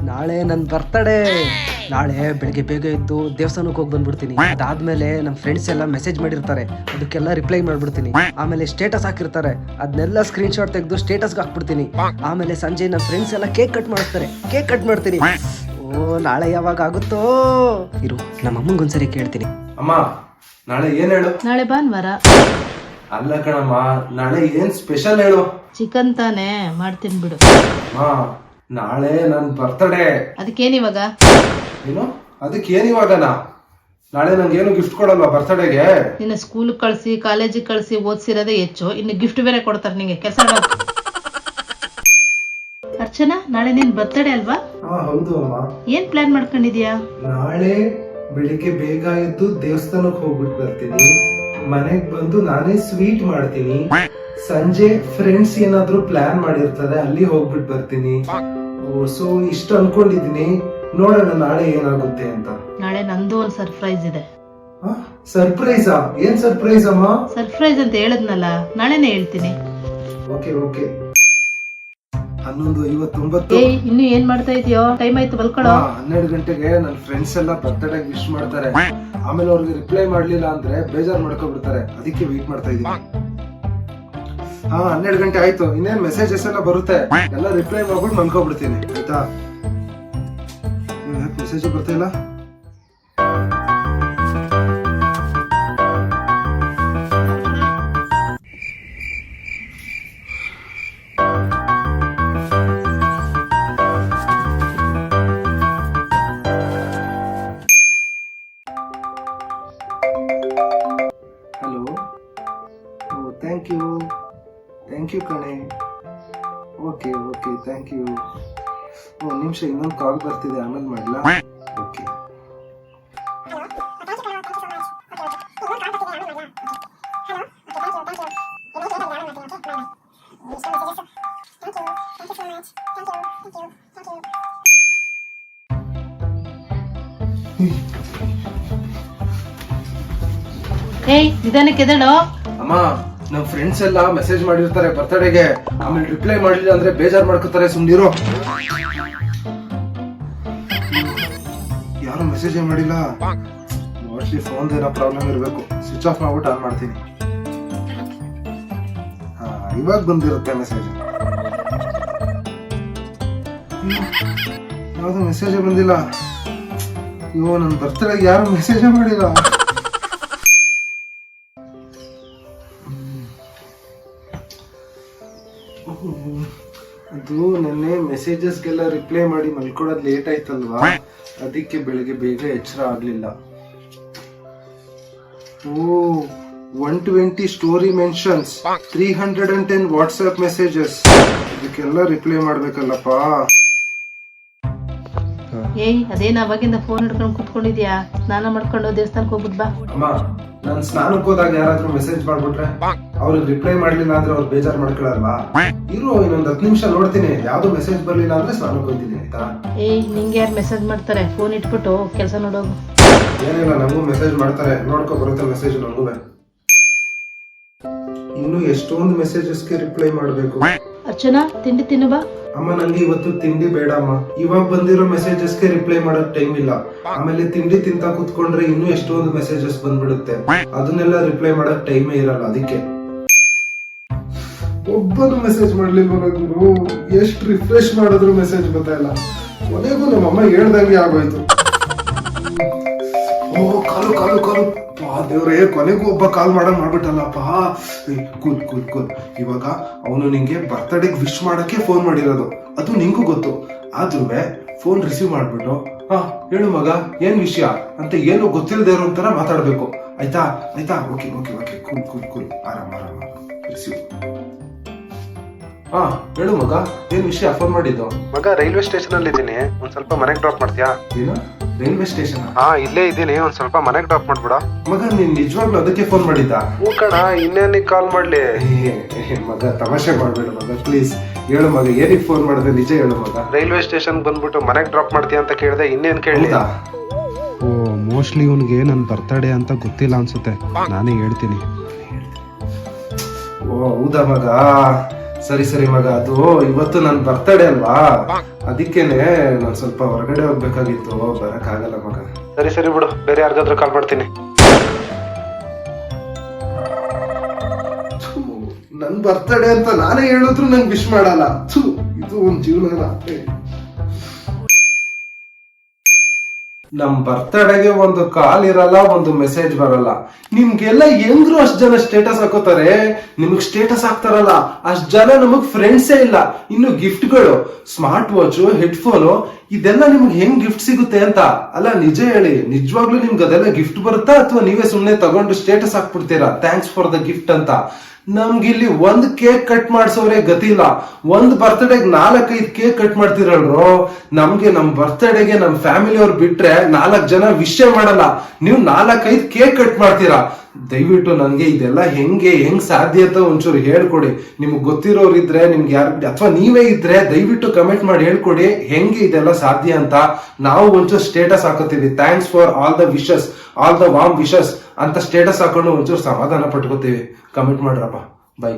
ನಾಳೆ ನನ್ನ ಬರ್ತಡೇ. ನಾಳೆ ಬೆಳಿಗ್ಗೆ ಬೇಗ ಎದ್ದು ದೇವಸ್ಥಾನಕ್ಕೆ ಹೋಗಿ ಬಂದ್ಬಿಡ್ತೀನಿ. ಅದಾದ್ಮೇಲೆ ನಮ್ಮ ಫ್ರೆಂಡ್ಸ್ ಎಲ್ಲ ಮೆಸೇಜ್ ಮಾಡಿರ್ತಾರೆ, ಅದಕ್ಕೆಲ್ಲ ರಿಪ್ಲೈ ಮಾಡ್ಬಿಡ್ತೀನಿ. ಆಮೇಲೆ ಸ್ಟೇಟಸ್ ಹಾಕಿರ್ತಾರೆ, ಅದನ್ನೆಲ್ಲ ಸ್ಕ್ರೀನ್ ಶಾಟ್ ತೆಗೆದು ಸ್ಟೇಟಸ್ಗೆ ಹಾಕ್ಬಿಡ್ತೀನಿ. ಆಮೇಲೆ ಸಂಜೆ ನಮ್ಮ ಫ್ರೆಂಡ್ಸ್ ಎಲ್ಲ ಕೇಕ್ ಕಟ್ ಮಾಡಿಸ್ತಾರೆ, ಕೇಕ್ ಕಟ್ ಮಾಡ್ತೀನಿ. ಓ ನಾಳೆ ಯಾವಾಗ ಆಗುತ್ತೋ ಇರು, ನಮ್ಮ ಅಮ್ಮಂಗೊಂದ್ಸರಿ ಕೇಳ್ತೀನಿ. ಅಮ್ಮ ನಾಳೆ ಏನ್ ಹೇಳು? ನಾಳೆ ಭಾನುವಾರ. ಅಲ್ಲ ಕಣಮ್ಮ, ನಾಳೆ ಏನ್ ಸ್ಪೆಷಲ್ ಹೇಳು? ಚಿಕನ್ ತಾನೇ, ಮಾಡ್ತೀನಿ ಬಿಡು. ನಾಳೆ ನನ್ ಬರ್ತಡೇ. ಅದಕ್ಕೇನ್ ಇವಾಗ? ಏನು ಅದಕ್ಕೆ ಏನ್ ಇವಾಗನಾ? ನಾಳೆ ನಂಗೆ ಏನು ಗಿಫ್ಟ್ ಕೊಡಲ್ವಾ ಬರ್ತಡೇಗೆ? ನಿನ್ನ ಸ್ಕೂಲ್ ಕಳ್ಸಿ ಕಾಲೇಜಿಗೆ ಕಳ್ಸಿ ಓದ್ಸಿರೋದೇ ಹೆಚ್ಚು, ಇನ್ನು ಗಿಫ್ಟ್ ಬೇರೆ ಕೊಡ್ತಾರೆ ನಿಂಗೆ. ಕೆಲಸ ಅರ್ಚನಾ, ನಾಳೆ ನಿನ್ ಬರ್ತಡೇ ಅಲ್ವಾ? ಹೌದು ಅಮ್ಮ. ಏನ್ ಪ್ಲಾನ್ ಮಾಡ್ಕೊಂಡಿದ್ಯಾ? ನಾಳೆ ಬೆಳಿಗ್ಗೆ ಬೇಗ ಎದ್ದು ದೇವಸ್ಥಾನಕ್ಕೆ ಹೋಗ್ಬಿಟ್ಟು ಬರ್ತೀನಿ. ಮನೆಗ್ ಬಂದು ನಾನೇ ಸ್ವೀಟ್ ಮಾಡ್ತೀನಿ. ಸಂಜೆ ಫ್ರೆಂಡ್ಸ್ ಏನಾದ್ರು ಪ್ಲಾನ್ ಮಾಡಿರ್ತಾರೆ, ಅಲ್ಲಿ ಹೋಗ್ಬಿಟ್ಟು ಬರ್ತೀನಿ. ಸೊ ಇಷ್ಟು ಅನ್ಕೊಂಡಿದೀನಿ, ನೋಡೋಣ ನಾಳೆ ಏನಾಗುತ್ತೆ ಅಂತ. ನಾಳೆ ನಂದು ಒಂದ್ ಸರ್ಪ್ರೈಸ್ ಇದೆ. ಸರ್ಪ್ರೈಸಾ? ಏನ್ ಸರ್ಪ್ರೈಸ್ ಅಮ್ಮ? ಸರ್ಪ್ರೈಸ್ ಅಂತ ಹೇಳದ್ನಲ್ಲ, ನಾಳೆನೆ ಹೇಳ್ತೀನಿ. Okay okay. 11:59. ಇನ್ನು ಏನ್ ಮಾಡ್ತಾ ಇದೀಯೋ? ಟೈಮ್ ಆಯ್ತು, ಬಲ್ಕೊಳೋ. 12 ಗಂಟೆಗೆ ನನ್ನ ಫ್ರೆಂಡ್ಸ್ ಎಲ್ಲ ಬರ್ತ್ಡೇ ವಿಶ್ ಮಾಡ್ತಾರೆ. ಆಮೇಲೆ ಅವ್ರಿಗೆ ರಿಪ್ಲೈ ಮಾಡ್ಲಿಲ್ಲ ಅಂದ್ರೆ ಬೇಜಾರ್ ಮಾಡ್ಕೊಬಿಡ್ತಾರೆ, ಅದಕ್ಕೆ ವೆಯ್ಟ್ ಮಾಡ್ತಾ ಇದೀನಿ. 12 ಗಂಟೆ ಆಯ್ತು, ಇನ್ನೇನ್ ಮೆಸೇಜಸ್ ಎಲ್ಲ ಬರುತ್ತೆ, ಎಲ್ಲ ರಿಪ್ಲೈ ಮಾಡ್ಬಿಟ್ಟು ಮನ್ಕೊಬಿಡ್ತೀನಿ. ಆಯ್ತಾ? ಮೆಸೇಜ್ ಬರ್ತಾ ಇಲ್ಲ. ಹಲೋ. ಥ್ಯಾಂಕ್ ಯು ಕಣೆ. Okay okay, thank you. ಒಂದು ನಿಮಿಷ, ಇನ್ನೊಂದು ಕಾಲ್ ಬರ್ತಿದೆ, ಆಮೇಲೆ ಮಾಡ್ಲಾ? ಓಕೆ. ನಿಧಾನಕ್ಕೆ ಎದ್ದೇಳೋ. ಅಮ್ಮ, ನಮ್ ಫ್ರೆಂಡ್ಸ್ ಎಲ್ಲ ಮೆಸೇಜ್ ಮಾಡಿರ್ತಾರೆ ಬರ್ತಡೆಗೆ, ಆಮೇಲೆ ರಿಪ್ಲೈ ಮಾಡಿಲ್ಲ ಅಂದ್ರೆ ಬೇಜಾರ್ ಮಾಡ್ಕೋತಾರೆ, ಸುಮ್ನಿರೋ. ಯಾರು ಮೆಸೇಜ್ ಮಾಡಿಲ್ಲ, ಮೋಸ್ಟ್ಲಿ ಫೋನ್ ಏನೋ ಪ್ರಾಬ್ಲಮ್ ಇರಬೇಕು. ಸ್ವಿಚ್ ಆಫ್ ಮಾಡ್ಬಿಟ್ಟು ಆನ್ ಮಾಡ್ತೀನಿ. ಇವಾಗ ಬಂದಿರುತ್ತೆ ಮೆಸೇಜ್. ಯಾವ್ದು ಮೆಸೇಜ್ ಬಂದಿಲ್ಲ. ಅಯ್ಯೋ, ನನ್ ಬರ್ತಡೆಗೆ ಯಾರು ಮೆಸೇಜ್ ಮಾಡಿಲ್ಲ. ಅದು ನೆನ್ನೆ ಮೆಸೇಜಸ್ಗೆಲ್ಲ ರಿಪ್ಲೈ ಮಾಡಿ ಮಲ್ಕೊಳೋದು ಲೇಟ್ ಆಯ್ತಲ್ವಾ, ಅದಕ್ಕೆ ಬೆಳಿಗ್ಗೆ ಬೇಗ ಎಚ್ಚರ ಆಗ್ಲಿಲ್ಲ. 120 ಸ್ಟೋರಿ ಮೆನ್ಷನ್ಸ್, 310 ವಾಟ್ಸ್ಆಪ್ ಮೆಸೇಜಸ್, ಇದಕ್ಕೆಲ್ಲ ರಿಪ್ಲೈ ಮಾಡ್ಬೇಕಲ್ಲಪ್ಪ. ಅದೇನ ಅವಾಗಿಂದ ಫೋನ್ ಹಿಡ್ಕೊಂಡು ಕುತ್ಕೊಂಡಿದ್ಯಾ? ಸ್ನಾನ ಮಾಡ್ಕೊಂಡು ದೇವಸ್ಥಾನಕ್ಕೆ ಹೋಗ್ಬಿಟ್ ಬಾ. ಅಮ್ಮ, ನಾನ್ ಸ್ನಾನಕ್ಕೆ ಹೋದಾಗ ಯಾರಾದ್ರೂ ಮೆಸೇಜ್ ಮಾಡ್ಬಿಟ್ರೆ ಅವ್ರಿಗೆ ರಿಪ್ಲೈ ಮಾಡ್ಲಿಲ್ಲ ಅಂದ್ರೆ ಅವ್ರು ಬೇಜಾರ್ ಮಾಡ್ಕೊಳಲ್ವಾ? ಇರು, ಇನ್ನೊಂದ್ 10 ನಿಮಿಷ ನೋಡ್ತೀನಿ, ಯಾವ್ದು ಮೆಸೇಜ್ ಬರ್ಲಿಲ್ಲ ಅಂದ್ರೆ ಸ್ನಾನಕ್ಕೆ ಹೋಗ್ತೀನಿ. ಆಯ್ತಾ? ನಿಂಗೆ ಯಾರು ಮೆಸೇಜ್ ಮಾಡ್ತಾರೆ? ಫೋನ್ ಇಟ್ಬಿಟ್ಟು ಕೆಲಸ ನೋಡೋಗು. ಏನಿಲ್ಲ, ನಂಗೂ ಮೆಸೇಜ್ ಮಾಡ್ತಾರೆ, ನೋಡ್ಕೊ ಬರುತ್ತೆ ಮೆಸೇಜ್ ನಂಗೂ. ಇನ್ನು ಎಷ್ಟೊಂದು ಮೆಸೇಜಸ್ಗೆ ರಿಪ್ಲೈ ಮಾಡ್ಬೇಕು. ಅರ್ಚನಾ, ತಿಂಡಿ ತಿನ್ನು ಬಾ. ಅಮ್ಮ, ನಂಗೆ ಇವತ್ತು ತಿಂಡಿ ಬೇಡ ಅಮ್ಮ. ಇವಾಗ ಬಂದಿರೋ ಮೆಸೇಜಸ್ಗೆ ರಿಪ್ಲೈ ಮಾಡೋಕ್ ಟೈಮ್ ಇಲ್ಲ. ಆಮೇಲೆ ತಿಂಡಿ ತಿಂತ ಕುತ್ಕೊಂಡ್ರೆ ಇನ್ನೂ ಎಷ್ಟೊಂದು ಮೆಸೇಜಸ್ ಬಂದ್ಬಿಡುತ್ತೆ, ಅದನ್ನೆಲ್ಲ ರಿಪ್ಲೈ ಮಾಡಕ್ ಟೈಮೇ ಇರಲ್ಲ. ಅದಕ್ಕೆ ಒಬ್ಬರು ಮೆಸೇಜ್ ಮಾಡ್ಲಿಲ್ವ ನನಗೂ? ಎಷ್ಟು ರಿಫ್ರೆಶ್ ಮಾಡಿದ್ರು ಮೆಸೇಜ್ ಬರ್ತಾ ಇಲ್ಲ. ಕೊನೆಗೂ ನಮ್ಮಮ್ಮ ಹೇಳ್ದಂಗೆ ಆಗೋಯ್ತು. ಓ, ಕಾಲು ಕಾಲು ಕಾಲು, ದೇವ್ರೇ, ಕೊನೆಗೂ ಒಬ್ಬ ಕಾಲ್ ಮಾಡಂಗ್ ಮಾಡ್ಬಿಟ್ಟಲ್ಲಪ್ಪ. ಕೂಲ್. ಇವಾಗ ಅವನು ನಿಂಗೆ ಬರ್ತಡೆಗೆ ವಿಶ್ ಮಾಡಕ್ಕೆ ಫೋನ್ ಮಾಡಿರೋದು, ಅದು ನಿಂಗೂ ಗೊತ್ತು. ಆದ್ರೂ ಫೋನ್ ರಿಸೀವ್ ಮಾಡ್ಬಿಟ್ಟು ಹೇಳು ಮಗ, ಏನ್ ವಿಷಯ ಅಂತ ಏನು ಗೊತ್ತಿಲ್ಲದೆ ಇರೋ ತರ ಮಾತಾಡ್ಬೇಕು. ಆಯ್ತಾ? ಓಕೆ, ಕೂಲ್, ಆರಾಮ ರಿಸೀವ್. ಹೇಳು ಮಗ, ಏನ್ ವಿಷಯ ಫೋನ್ ಮಾಡಿದ್ದು? ಮಗ, ರೈಲ್ವೆ ಸ್ಟೇಷನ್ ಅಲ್ಲಿ ಇದ್ದೀನಿ, ಒಂದ್ ಸ್ವಲ್ಪ ಮನೆಗೆ ಡ್ರಾಪ್ ಮಾಡ್ತೀಯಾ? ಏನು, ರೈಲ್ವೆ ಸ್ಟೇಷನ್? ಇಲ್ಲೇ ಇದ್ದೀನಿ, ಒಂದ್ ಸ್ವಲ್ಪ ಮನೆಗೆ ಡ್ರಾಪ್ ಮಾಡ್ಬಿಡ. ಮಗ, ನೀನ್ ನಿಜವಾಗ್ಲೂ ಅದಕ್ಕೆ ಫೋನ್ ಮಾಡಿದ್ದ? ಹ್ಞೂ ಕಣ, ಇನ್ನೇನಿಗೆ ಕಾಲ್ ಮಾಡ್ಲಿ? ಮಗ, ತಮಾಷೆ ಮಾಡ್ಬೇಡ ಮಗ, ಪ್ಲೀಸ್ ಹೇಳು ಮಗ, ಏನಿಗೆ ಫೋನ್ ಮಾಡಿದೆ, ನಿಜ ಹೇಳು ಮಗ. ರೈಲ್ವೆ ಸ್ಟೇಷನ್ ಬಂದ್ಬಿಟ್ಟು ಮನೆಗೆ ಡ್ರಾಪ್ ಮಾಡ್ತೀಯ ಅಂತ ಕೇಳಿದೆ, ಇನ್ನೇನ್ ಕೇಳಿದ? ಮೋಸ್ಟ್ಲಿ ಇವನ್ಗೆ ನನ್ ಬರ್ತಡೇ ಅಂತ ಗೊತ್ತಿಲ್ಲ ಅನ್ಸುತ್ತೆ, ನಾನೇ ಹೇಳ್ತೀನಿ. ಓ ಹೌದಾ ಮಗ, ಸರಿ ಸರಿ ಮಗ, ಅದು ಇವತ್ತು ನನ್ನ ಬರ್ತಡೇ ಅಲ್ವಾ, ಅದಕ್ಕೇನೆ ನಾನು ಸ್ವಲ್ಪ ಹೊರಗಡೆ ಹೋಗ್ಬೇಕಾಗಿತ್ತು, ಬರಕ್ ಆಗಲ್ಲ ಮಗ. ಸರಿ ಸರಿ ಬಿಡು, ಬೇರೆ ಯಾರಿಗಾದ್ರೂ ಕಾಲ್ ಮಾಡ್ತೀನಿ. ನನ್ ಬರ್ತಡೇ ಅಂತ ನಾನೇ ಹೇಳಿದ್ರು ನಂಗೆ ವಿಶ್ ಮಾಡಲ್ಲ. ಇದು ಒಂದ್ ಜೀವನ. ನಮ್ ಬರ್ತಡೆಗೆ ಒಂದು ಕಾಲ್ ಇರಲ್ಲ, ಒಂದು ಮೆಸೇಜ್ ಬರಲ್ಲ. ನಿಮ್ಗೆಲ್ಲ ಹೆಂಗ್ರು ಅಷ್ಟ್ ಜನ ಸ್ಟೇಟಸ್ ಹಾಕೋತಾರೆ, ನಿಮಗ್ ಸ್ಟೇಟಸ್ ಹಾಕ್ತಾರಲ್ಲ ಅಷ್ಟ್ ಜನ ನಮಗ್ ಫ್ರೆಂಡ್ಸೇ ಇಲ್ಲ. ಇನ್ನು ಗಿಫ್ಟ್ಗಳು, ಸ್ಮಾರ್ಟ್ ವಾಚ್, ಹೆಡ್ಫೋನು, ಇದೆಲ್ಲ ನಿಮ್ಗೆ ಹೆಂಗ್ ಗಿಫ್ಟ್ ಸಿಗುತ್ತೆ ಅಂತ. ಅಲ್ಲ ನಿಜ ಹೇಳಿ, ನಿಜವಾಗ್ಲೂ ನಿಮ್ಗೆ ಅದೆಲ್ಲ ಗಿಫ್ಟ್ ಬರುತ್ತಾ ಅಥವಾ ನೀವೇ ಸುಮ್ನೆ ತಗೊಂಡು ಸ್ಟೇಟಸ್ ಹಾಕ್ಬಿಡ್ತೀರಾ ಥ್ಯಾಂಕ್ಸ್ ಫಾರ್ ದ ಗಿಫ್ಟ್ ಅಂತ? ನಮ್ಗಿಲ್ಲಿ ಒಂದ್ ಕೇಕ್ ಕಟ್ ಮಾಡ್ಸೋರೆ ಗತಿ ಇಲ್ಲ. ಒಂದ್ ಬರ್ತಡೇಗ್ 4-5 ಕೇಕ್ ಕಟ್ ಮಾಡ್ತಿರಲ್ರು. ನಮ್ಗೆ ನಮ್ ಬರ್ತಡೇಗೆ ನಮ್ ಫ್ಯಾಮಿಲಿ ಅವ್ರು ಬಿಟ್ರೆ 4 ಜನ ವಿಷಯ ಮಾಡಲ್ಲ, ನೀವು 4-5 ಕೇಕ್ ಕಟ್ ಮಾಡ್ತೀರಾ. ದಯವಿಟ್ಟು ನನ್ಗೆ ಇದೆಲ್ಲ ಹೆಂಗ್ ಸಾಧ್ಯ ಅಂತ ಒಂಚೂರು ಹೇಳ್ಕೊಡಿ. ನಿಮ್ಗೆ ಗೊತ್ತಿರೋರು ಇದ್ರೆ, ನಿಮ್ಗೆ ಯಾರು ಅಥವಾ ನೀವೇ ಇದ್ರೆ ದಯವಿಟ್ಟು ಕಮೆಂಟ್ ಮಾಡಿ ಹೇಳ್ಕೊಡಿ ಹೆಂಗೆ ಇದೆಲ್ಲ ಸಾಧ್ಯ ಅಂತ. ನಾವು ಒಂಚೂರು ಸ್ಟೇಟಸ್ ಹಾಕೋತೀವಿ, thanks for all the wishes, all the warm wishes ಅಂತ ಸ್ಟೇಟಸ್ ಹಾಕೊಂಡು ಒಂಚೂರು ಸಮಾಧಾನ ಪಟ್ಕೋತೀವಿ. ಕಮೆಂಟ್ ಮಾಡ್ರಪ್ಪ. ಬೈ.